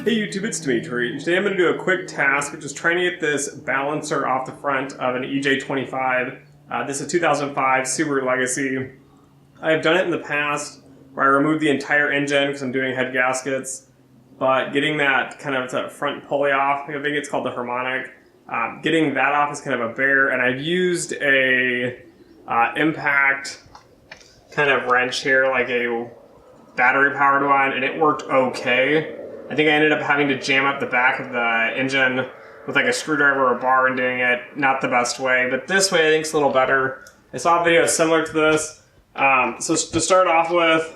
Hey YouTube, it's Dimitri. Today I'm going to do a quick task, which is trying to get this balancer off the front of an EJ25. This is a 2005 Subaru Legacy. I've done it in the past where I removed the entire engine because I'm doing head gaskets, but getting that kind of that front pulley off, I think it's called the Harmonic, getting that off is kind of a bear, and I've used a impact kind of wrench here, like a battery powered one, and it worked okay. I think I ended up having to jam up the back of the engine with like a screwdriver or a bar and doing it not the best way, but this way I think it's a little better. I saw a video similar to this. So to start off with,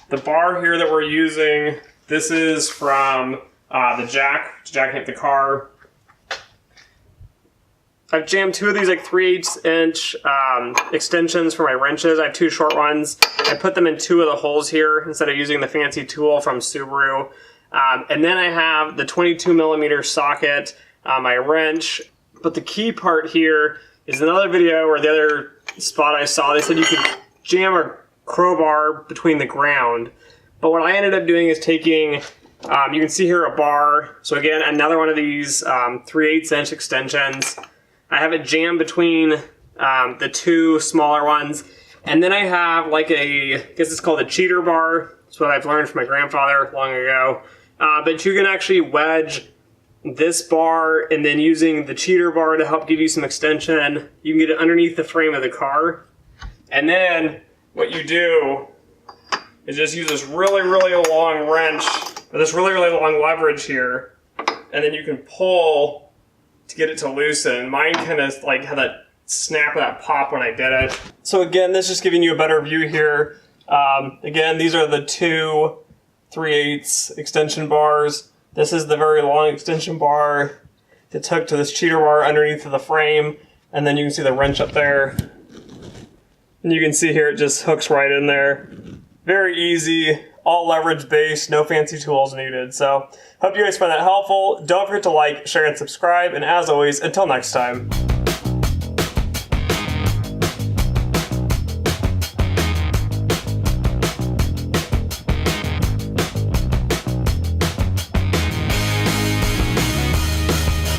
the bar here that we're using, this is from the jack to jack up the car. I've jammed two of these like 3/8 inch extensions for my wrenches. I have two short ones. I put them in two of the holes here instead of using the fancy tool from Subaru. And then I have the 22mm socket, my wrench. But the key part here is another video or the other spot I saw, they said you could jam a crowbar between the ground. But what I ended up doing is taking, you can see here a bar. So again, another one of these 3/8 inch extensions. I have it jammed between the two smaller ones. And then I have like I guess it's called a cheater bar. That's what I've learned from my grandfather long ago. But you can actually wedge this bar, and then using the cheater bar to help give you some extension, you can get it underneath the frame of the car. And then what you do is just use this really, really long wrench, or this really, really long leverage here, and then you can pull to get it to loosen. Mine kind of like had that snap of that pop when I did it. So again, this is just giving you a better view here. Again, these are the two 3/8 extension bars. This is the very long extension bar that's hooked to this cheater bar underneath of the frame, and then you can see the wrench up there. And you can see here it just hooks right in there. Very easy, all leverage based, no fancy tools needed. So hope you guys find that helpful. Don't forget to like, share, and subscribe, and as always, until next time.